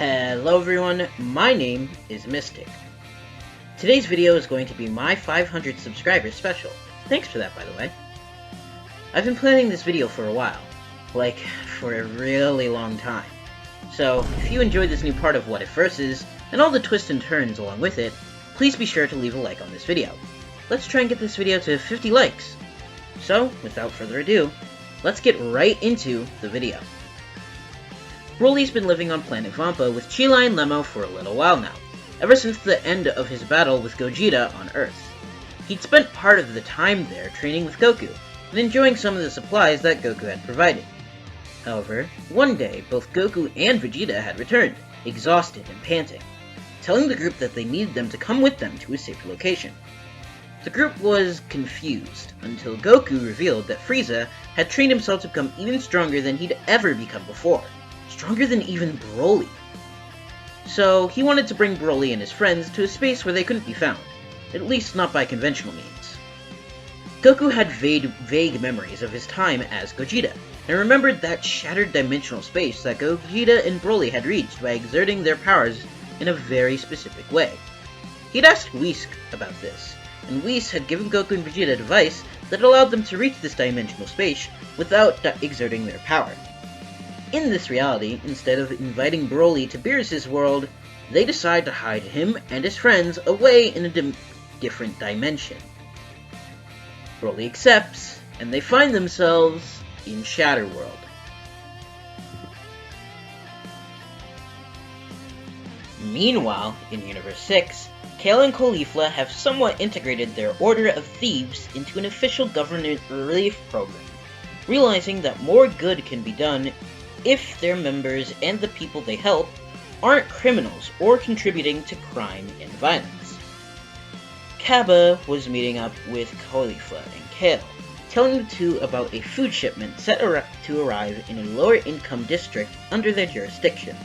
Hello everyone, my name is Mystic. Today's video is going to be my 500 subscribers special. Thanks for that, by the way. I've been planning this video for a while. Like, for a really long time. So, if you enjoyed this new part of What If Versus, and all the twists and turns along with it, please be sure to leave a like on this video. Let's try and get this video to 50 likes. So, without further ado, let's get right into the video. Broly's been living on planet Vampa with Chila and Lemmo for a little while now, ever since the end of his battle with Gogeta on Earth. He'd spent part of the time there training with Goku, and enjoying some of the supplies that Goku had provided. However, one day, both Goku and Vegeta had returned, exhausted and panting, telling the group that they needed them to come with them to a safer location. The group was confused, until Goku revealed that Frieza had trained himself to become even stronger than he'd ever become before. Stronger than even Broly. So, he wanted to bring Broly and his friends to a space where they couldn't be found, at least not by conventional means. Goku had vague memories of his time as Gogeta, and remembered that shattered dimensional space that Gogeta and Broly had reached by exerting their powers in a very specific way. He'd asked Whis about this, and Whis had given Goku and Vegeta a device that allowed them to reach this dimensional space without exerting their power. In this reality, instead of inviting Broly to Beerus' world, they decide to hide him and his friends away in a different dimension. Broly accepts, and they find themselves in Shatterworld. Meanwhile, in Universe 6, Kale and Caulifla have somewhat integrated their Order of Thieves into an official government relief program, realizing that more good can be done if their members and the people they help aren't criminals or contributing to crime and violence. Kaba was meeting up with Caulifla and Kale, telling the two about a food shipment set to arrive in a lower-income district under their jurisdiction.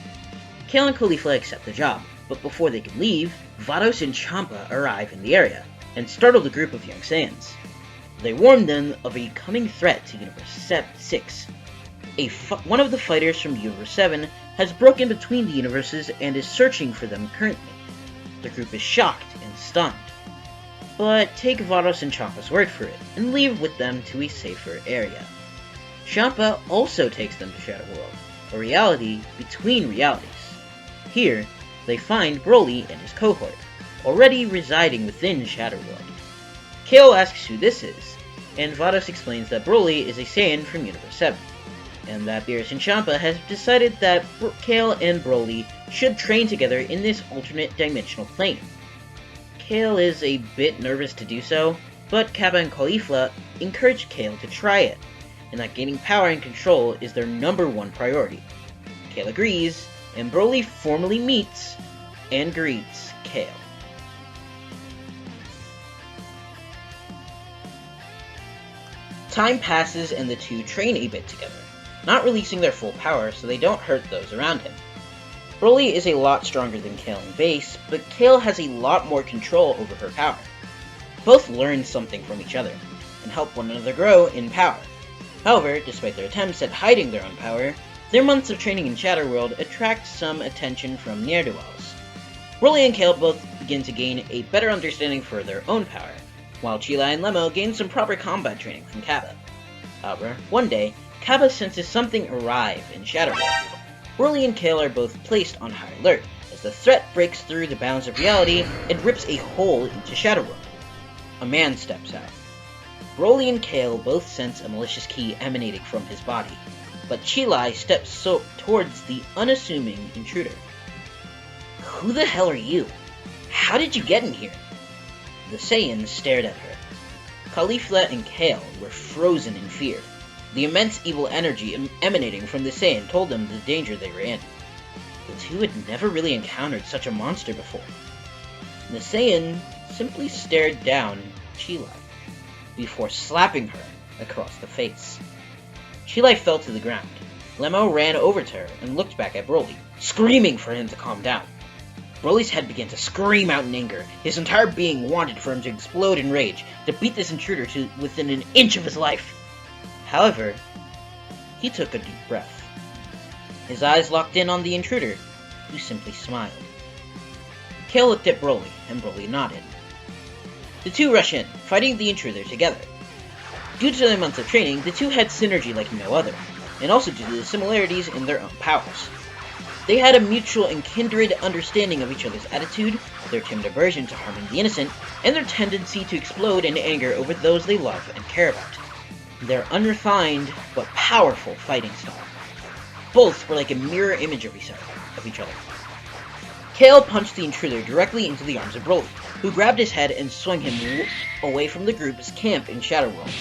Kale and Caulifla accept the job, but before they can leave, Vados and Champa arrive in the area, and startle the group of young Saiyans. They warn them of a coming threat to Universe 6. One of the fighters from Universe 7 has broken between the universes and is searching for them currently. The group is shocked and stunned, but take Vados and Champa's word for it, and leave with them to a safer area. Champa also takes them to Shatterworld, a reality between realities. Here, they find Broly and his cohort, already residing within Shatterworld. Kale asks who this is, and Vados explains that Broly is a Saiyan from Universe 7, and that Beerus and Champa has decided that Kale and Broly should train together in this alternate dimensional plane. Kale is a bit nervous to do so, but Kaba and Caulifla encourage Kale to try it, and that gaining power and control is their #1 priority. Kale agrees, and Broly formally meets and greets Kale. Time passes and the two train a bit together, not releasing their full power so they don't hurt those around him. Broly is a lot stronger than Kale in base, but Kale has a lot more control over her power. Both learn something from each other, and help one another grow in power. However, despite their attempts at hiding their own power, their months of training in Shatterworld attract some attention from ne'er-do-wells. Broly and Kale both begin to gain a better understanding for their own power, while Chila and Lemmo gain some proper combat training from Kaba. However, one day, Kaba senses something arrive in Shatterworld. Broly and Kale are both placed on high alert, as the threat breaks through the bounds of reality and rips a hole into Shatterworld. A man steps out. Broly and Kale both sense a malicious key emanating from his body, but Chila steps towards the unassuming intruder. "Who the hell are you? How did you get in here?" The Saiyans stared at her. Caulifla and Kale were frozen in fear. The immense evil energy emanating from the Saiyan told them the danger they were in. The two had never really encountered such a monster before. The Saiyan simply stared down Chila, before slapping her across the face. Chila fell to the ground. Lemmo ran over to her and looked back at Broly, screaming for him to calm down. Broly's head began to scream out in anger. His entire being wanted for him to explode in rage, to beat this intruder to within an inch of his life. However, he took a deep breath. His eyes locked in on the intruder, who simply smiled. Kale looked at Broly, and Broly nodded. The two rush in, fighting the intruder together. Due to their months of training, the two had synergy like no other, and also due to the similarities in their own powers. They had a mutual and kindred understanding of each other's attitude, their timid aversion to harming the innocent, and their tendency to explode in anger over those they love and care about. Their unrefined but powerful fighting style. Both were like a mirror image of each other. Kale punched the intruder directly into the arms of Broly, who grabbed his head and swung him away from the group's camp in Shatterworld.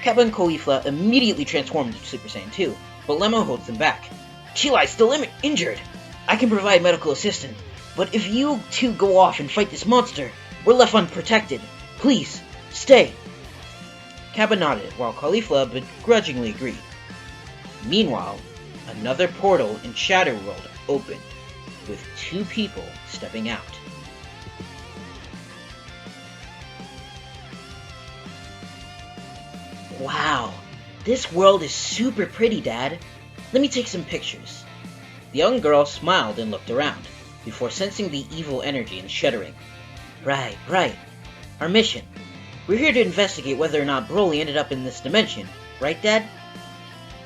Kappa and Caulifla immediately transformed into Super Saiyan 2, but Lemon holds them back. Chilai's still injured. I can provide medical assistance, but if you two go off and fight this monster, we're left unprotected. Please, stay. Kappa nodded, while Caulifla begrudgingly agreed. Meanwhile, another portal in Shatterworld opened, with two people stepping out. Wow, this world is super pretty, Dad. Let me take some pictures. The young girl smiled and looked around, before sensing the evil energy and shuddering. Right. Our mission. We're here to investigate whether or not Broly ended up in this dimension, right, Dad?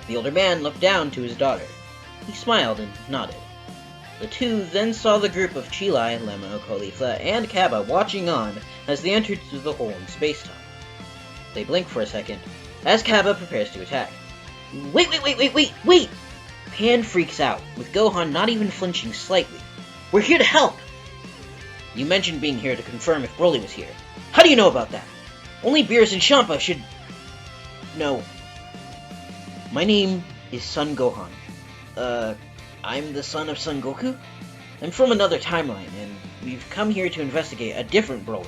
The older man looked down to his daughter. He smiled and nodded. The two then saw the group of Chilai, Lemo, Caulifla, and Kappa watching on as they entered through the hole in space-time. They blink for a second, as Kappa prepares to attack. Wait! Pan freaks out, with Gohan not even flinching slightly. We're here to help! You mentioned being here to confirm if Broly was here. How do you know about that? Only Beerus and Champa should know. My name is Son Gohan. I'm the son of Son Goku? I'm from another timeline, and we've come here to investigate a different Broly,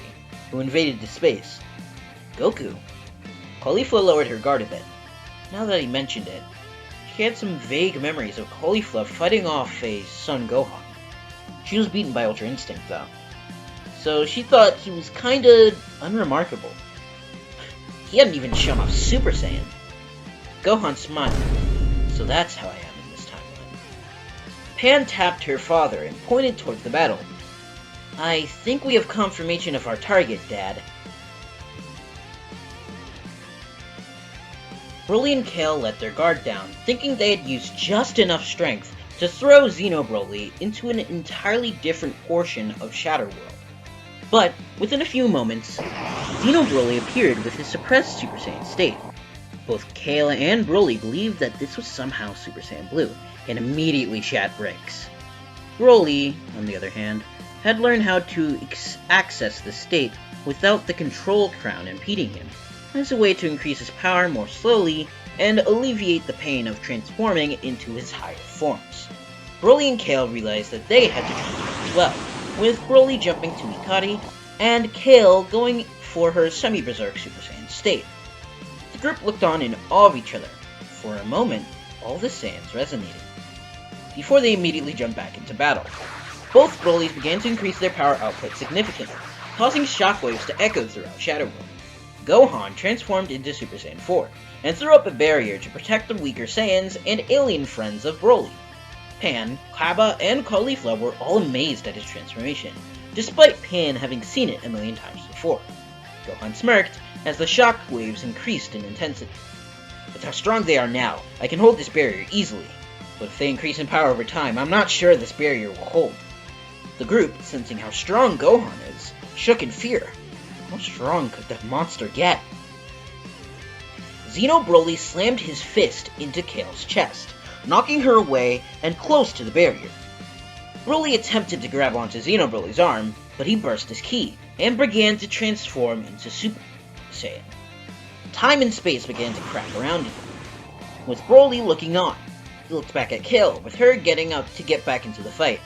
who invaded the space. Goku? Caulifla lowered her guard a bit. Now that he mentioned it, she had some vague memories of Caulifla fighting off a Son Gohan. She was beaten by Ultra Instinct, though, so she thought he was kinda unremarkable. He hadn't even shown off Super Saiyan. Gohan smiled. So that's how I am in this timeline. Pan tapped her father and pointed towards the battle. I think we have confirmation of our target, Dad. Broly and Kale let their guard down, thinking they had used just enough strength to throw Xeno Broly into an entirely different portion of Shatterworld. But, within a few moments, Xeno Broly appeared with his suppressed Super Saiyan state. Both Kale and Broly believed that this was somehow Super Saiyan Blue, and immediately shat bricks. Broly, on the other hand, had learned how to access the state without the control crown impeding him, as a way to increase his power more slowly and alleviate the pain of transforming into his higher forms. Broly and Kale realized that they had to transform as well, with Broly jumping to Ikari, and Kale going for her semi-berserk Super Saiyan state. The group looked on in awe of each other. For a moment, all the Saiyans resonated, before they immediately jumped back into battle. Both Brolys began to increase their power output significantly, causing shockwaves to echo throughout Shatterworld. Gohan transformed into Super Saiyan 4, and threw up a barrier to protect the weaker Saiyans and alien friends of Broly. Pan, Kappa, and Caulifla were all amazed at his transformation, despite Pan having seen it a million times before. Gohan smirked as the shock waves increased in intensity. With how strong they are now, I can hold this barrier easily, but if they increase in power over time, I'm not sure this barrier will hold. The group, sensing how strong Gohan is, shook in fear. How strong could that monster get? Xeno Broly slammed his fist into Kale's chest, knocking her away and close to the barrier. Broly attempted to grab onto Xeno Broly's arm, but he burst his ki, and began to transform into Super Saiyan. Time and space began to crack around him, with Broly looking on. He looked back at Kale, with her getting up to get back into the fight.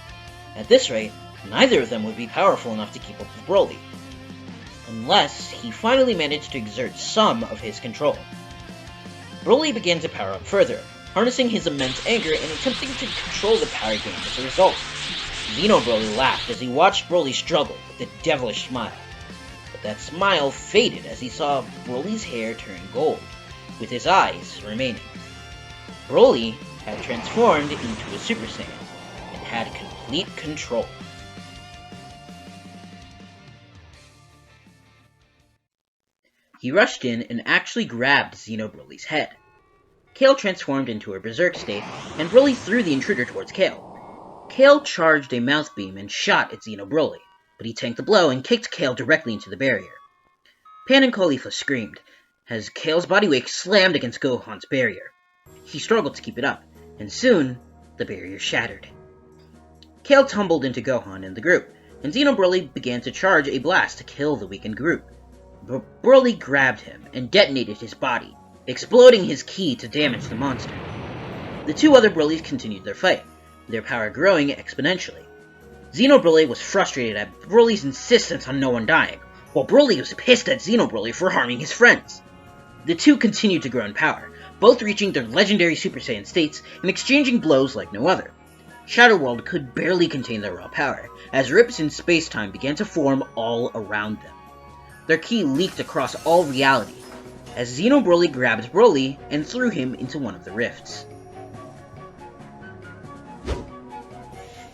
At this rate, neither of them would be powerful enough to keep up with Broly, unless he finally managed to exert some of his control. Broly began to power up further, harnessing his immense anger and attempting to control the power gain as a result. Xeno Broly laughed as he watched Broly struggle with a devilish smile. But that smile faded as he saw Broly's hair turn gold, with his eyes remaining. Broly had transformed into a Super Saiyan, and had complete control. He rushed in and actually grabbed Xeno head. Kale transformed into a berserk state, and Broly threw the intruder towards Kale. Kale charged a mouth beam and shot at Xeno but he tanked the blow and kicked Kale directly into the barrier. Pan and Caulifla screamed, as Kale's body weight slammed against Gohan's barrier. He struggled to keep it up, and soon, the barrier shattered. Kale tumbled into Gohan and the group, and Xeno began to charge a blast to kill the weakened group. But Broly grabbed him and detonated his body, exploding his ki to damage the monster. The two other Brolys continued their fight, their power growing exponentially. Xeno was frustrated at Broly's insistence on no one dying, while Broly was pissed at Xeno for harming his friends. The two continued to grow in power, both reaching their legendary Super Saiyan states and exchanging blows like no other. Shatterworld could barely contain their raw power, as rips in space-time began to form all around them. Their ki leaked across all reality, as Xeno grabbed Broly and threw him into one of the rifts.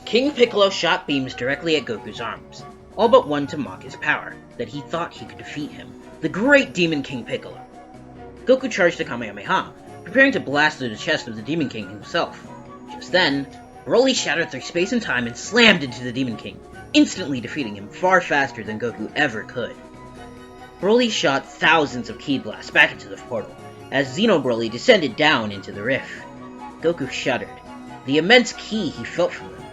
King Piccolo shot beams directly at Goku's arms, all but one to mock his power, that he thought he could defeat him, the great Demon King Piccolo. Goku charged a Kamehameha, preparing to blast through the chest of the Demon King himself. Just then, Broly shattered through space and time and slammed into the Demon King, instantly defeating him far faster than Goku ever could. Broly shot thousands of ki blasts back into the portal, as Xeno descended down into the rift. Goku shuddered, the immense ki he felt from them.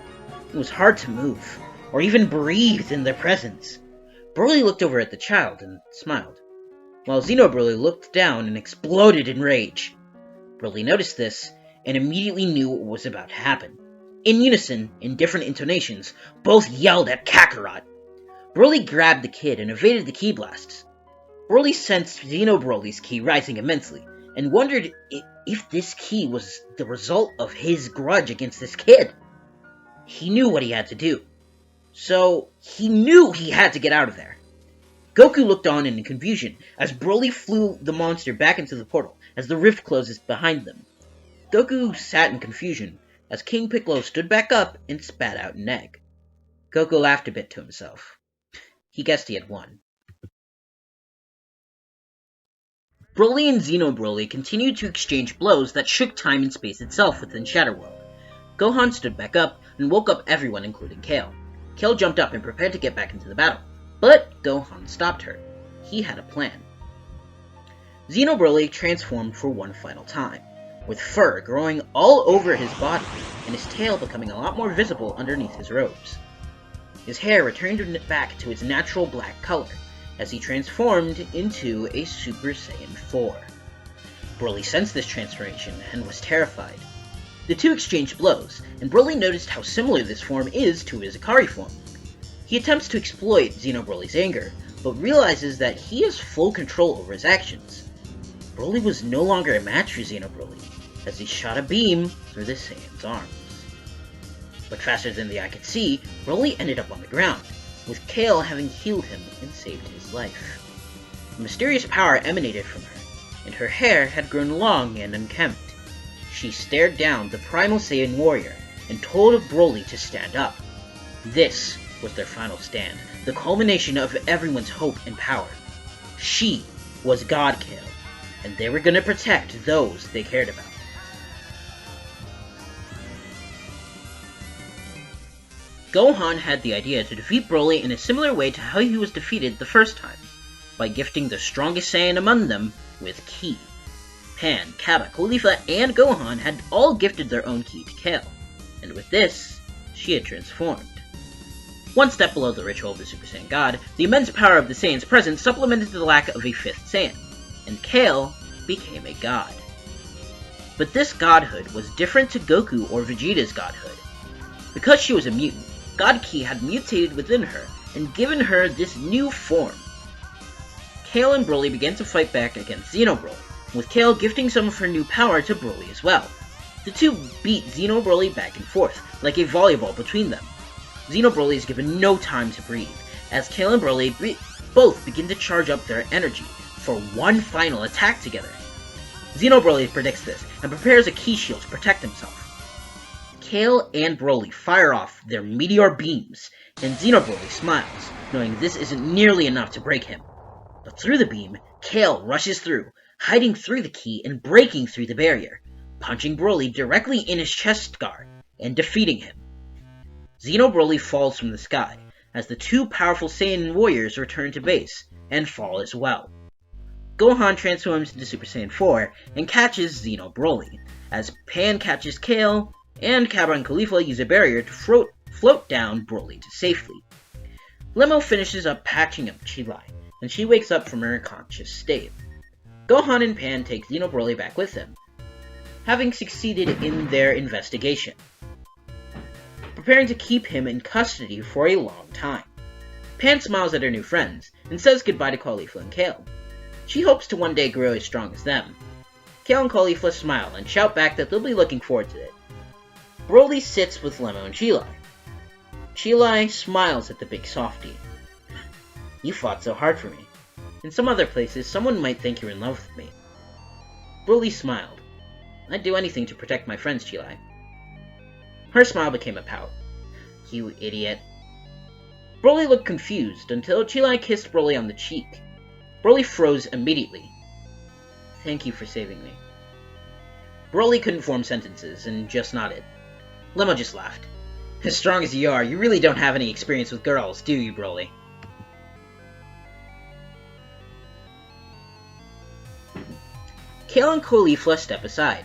It was hard to move, or even breathe in their presence. Broly looked over at the child and smiled, while Xeno looked down and exploded in rage. Broly noticed this, and immediately knew what was about to happen. In unison, in different intonations, both yelled at Kakarot. Broly grabbed the kid and evaded the ki blasts. Broly sensed Xeno ki rising immensely, and wondered if this ki was the result of his grudge against this kid. He knew what he had to do, so he knew he had to get out of there. Goku looked on in confusion, as Broly flew the monster back into the portal, as the rift closes behind them. Goku sat in confusion, as King Piccolo stood back up and spat out an egg. Goku laughed a bit to himself. He guessed he had won. Broly and Xeno continued to exchange blows that shook time and space itself within Shatterworld. Gohan stood back up and woke up everyone, including Kale. Kale jumped up and prepared to get back into the battle, but Gohan stopped her. He had a plan. Xeno transformed for one final time, with fur growing all over his body and his tail becoming a lot more visible underneath his robes. His hair returned back to its natural black color, as he transformed into a Super Saiyan 4. Broly sensed this transformation and was terrified. The two exchanged blows, and Broly noticed how similar this form is to his Ikari form. He attempts to exploit Xeno anger, but realizes that he has full control over his actions. Broly was no longer a match for Xeno as he shot a beam through the Saiyan's arms. But faster than the eye could see, Broly ended up on the ground, with Kale having healed him and saved his life. A mysterious power emanated from her, and her hair had grown long and unkempt. She stared down the Primal Saiyan warrior and told Broly to stand up. This was their final stand, the culmination of everyone's hope and power. She was God Kale, and they were going to protect those they cared about. Gohan had the idea to defeat Broly in a similar way to how he was defeated the first time, by gifting the strongest Saiyan among them with ki. Pan, Kappa, Caulifla, and Gohan had all gifted their own ki to Kale, and with this, she had transformed. One step below the ritual of the Super Saiyan God, the immense power of the Saiyans present supplemented the lack of a fifth Saiyan, and Kale became a god. But this godhood was different to Goku or Vegeta's godhood. Because she was a mutant, God Ki had mutated within her and given her this new form. Kale and Broly began to fight back against Xeno with Kale gifting some of her new power to Broly as well. The two beat Xeno back and forth, like a volleyball between them. Xeno is given no time to breathe, as Kale and Broly both begin to charge up their energy for one final attack together. Xeno predicts this and prepares a ki shield to protect himself. Kale and Broly fire off their meteor beams, and Xenobroly smiles, knowing this isn't nearly enough to break him. But through the beam, Kale rushes through, hiding through the key and breaking through the barrier, punching Broly directly in his chest guard and defeating him. Xenobroly falls from the sky, as the two powerful Saiyan warriors return to base and fall as well. Gohan transforms into Super Saiyan 4 and catches Xenobroly, as Pan catches Kale, and Cabba and Caulifla use a barrier to float down Broly to safety. Lemmo finishes up patching up Chi-Lai, and she wakes up from her unconscious state. Gohan and Pan take Xenobroly back with them, having succeeded in their investigation, preparing to keep him in custody for a long time. Pan smiles at her new friends, and says goodbye to Caulifla and Kale. She hopes to one day grow as strong as them. Kale and Caulifla smile and shout back that they'll be looking forward to it. Broly sits with Lemmo and Chi-Lai. Chi-Lai smiles at the big softie. You fought so hard for me. In some other places, someone might think you're in love with me. Broly smiled. I'd do anything to protect my friends, Chi-Lai. Her smile became a pout. You idiot. Broly looked confused until Chi-Lai kissed Broly on the cheek. Broly froze immediately. Thank you for saving me. Broly couldn't form sentences and just nodded. Lemmo just laughed. As strong as you are, you really don't have any experience with girls, do you, Broly? Kale and Caulifla step aside.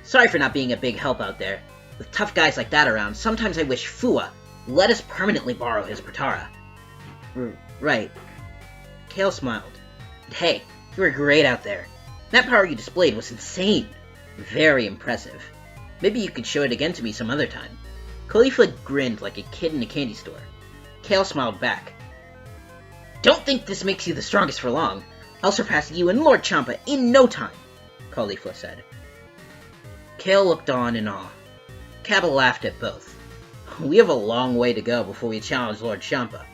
Sorry for not being a big help out there. With tough guys like that around, sometimes I wish Fua let us permanently borrow his Potara. Right. Kale smiled. Hey, you were great out there. That power you displayed was insane. Very impressive. Maybe you could show it again to me some other time. Caulifla grinned like a kid in a candy store. Kale smiled back. Don't think this makes you the strongest for long. I'll surpass you and Lord Champa in no time, Caulifla said. Kale looked on in awe. Cabba laughed at both. We have a long way to go before we challenge Lord Champa.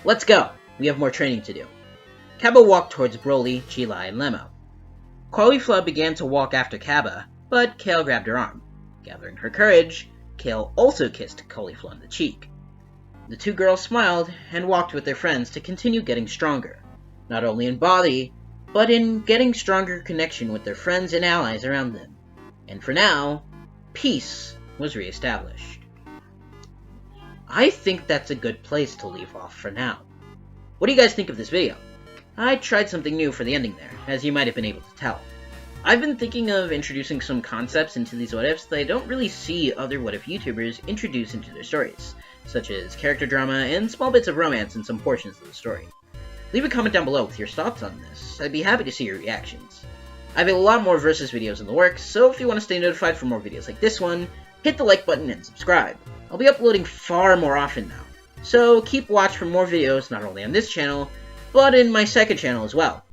Let's go. We have more training to do. Cabba walked towards Broly, Chi-Lai, and Lemmo. Caulifla began to walk after Cabba, but Kale grabbed her arm. Gathering her courage, Kale also kissed Caulifla on the cheek. The two girls smiled and walked with their friends to continue getting stronger, not only in body, but in getting stronger connection with their friends and allies around them. And for now, peace was reestablished. I think that's a good place to leave off for now. What do you guys think of this video? I tried something new for the ending there, as you might have been able to tell. I've been thinking of introducing some concepts into these what-ifs that I don't really see other what-if YouTubers introduce into their stories, such as character drama and small bits of romance in some portions of the story. Leave a comment down below with your thoughts on this. I'd be happy to see your reactions. I have a lot more Versus videos in the works, so if you want to stay notified for more videos like this one, hit the like button and subscribe. I'll be uploading far more often now, so keep watch for more videos not only on this channel, but in my second channel as well.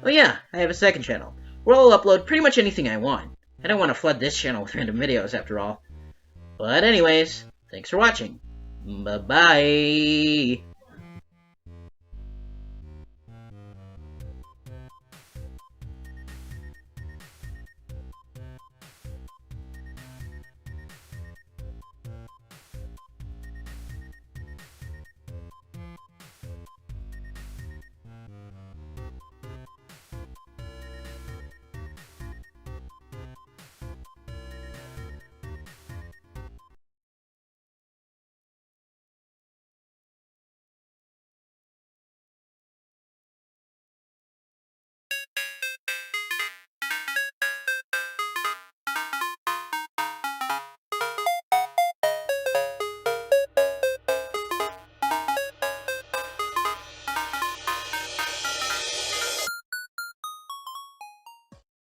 Oh yeah, I have a second channel, where I'll upload pretty much anything I want. I don't want to flood this channel with random videos after all. But anyways, thanks for watching. Bye-bye.